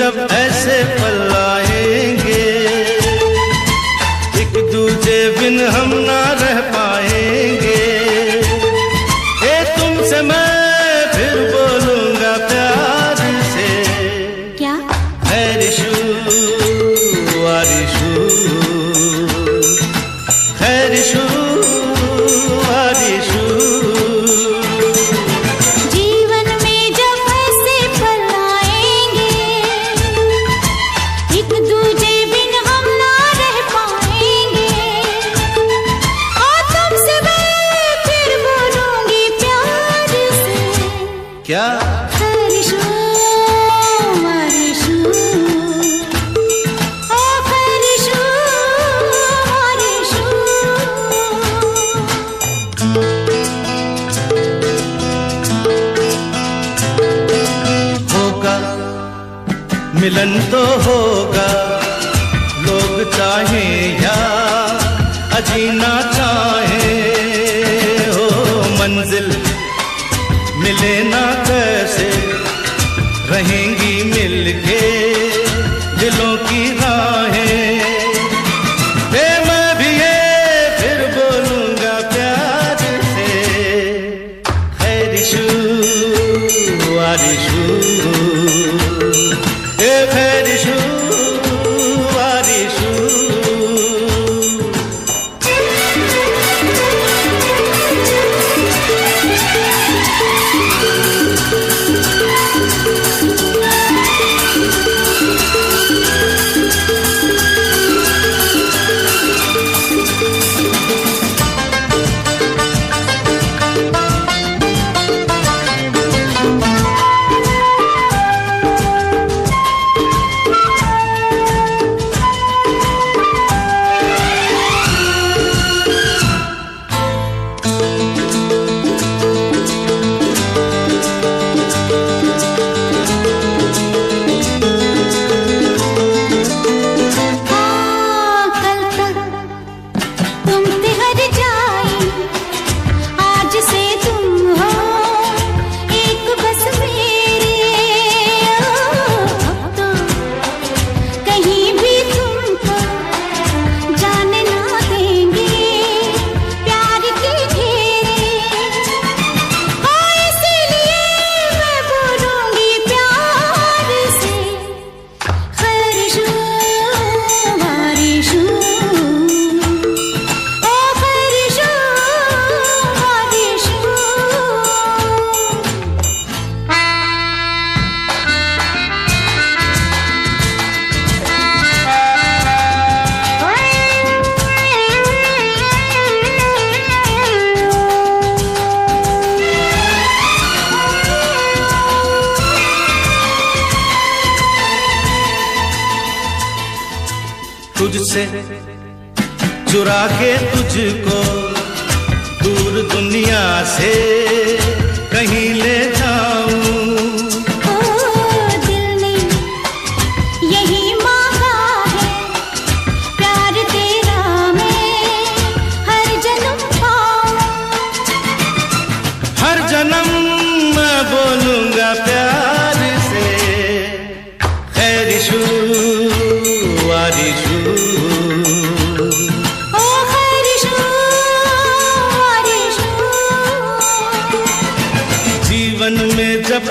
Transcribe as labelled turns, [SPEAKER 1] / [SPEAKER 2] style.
[SPEAKER 1] जब ऐसे पल आएंगे, एक दूजे बिन हम ना रह पाएंगे। ए तुमसे मैं फिर बोलूंगा प्यार से,
[SPEAKER 2] क्या
[SPEAKER 1] खैरिशू वारिशू, खैरिशू वारिशू।
[SPEAKER 2] जीवन में जब ऐसे पल आएंगे, एक दूजे बिन हम ना रह पाएंगे। और तुमसे मैं फिर बोलूंगी प्यार से,
[SPEAKER 1] क्या
[SPEAKER 2] खैरिशू वारिशू, ओ खैरिशू वारिशू।
[SPEAKER 1] होगा मिलन तो होगा, लोग चाहें या अजीना चाहें। हो मंजिल मिले ना कैसे रहेंगी मिलके दिलों की राहें। मैं भी ये फिर बोलूंगा प्यार से, खैरिशू वारिशू, ए खैरिशू वारिशू। तुझसे चुरा के तुझको दूर दुनिया से कहीं ले जाऊं।
[SPEAKER 2] ओ दिल ने यही मांगा है, प्यार तेरा मैं हर जन्म पाऊं।
[SPEAKER 1] हर जन्म मैं बोलूंगा प्यार से, खैरिशू वारिशू,
[SPEAKER 2] ओ खैरिशू वारिशू।
[SPEAKER 1] जीवन में जब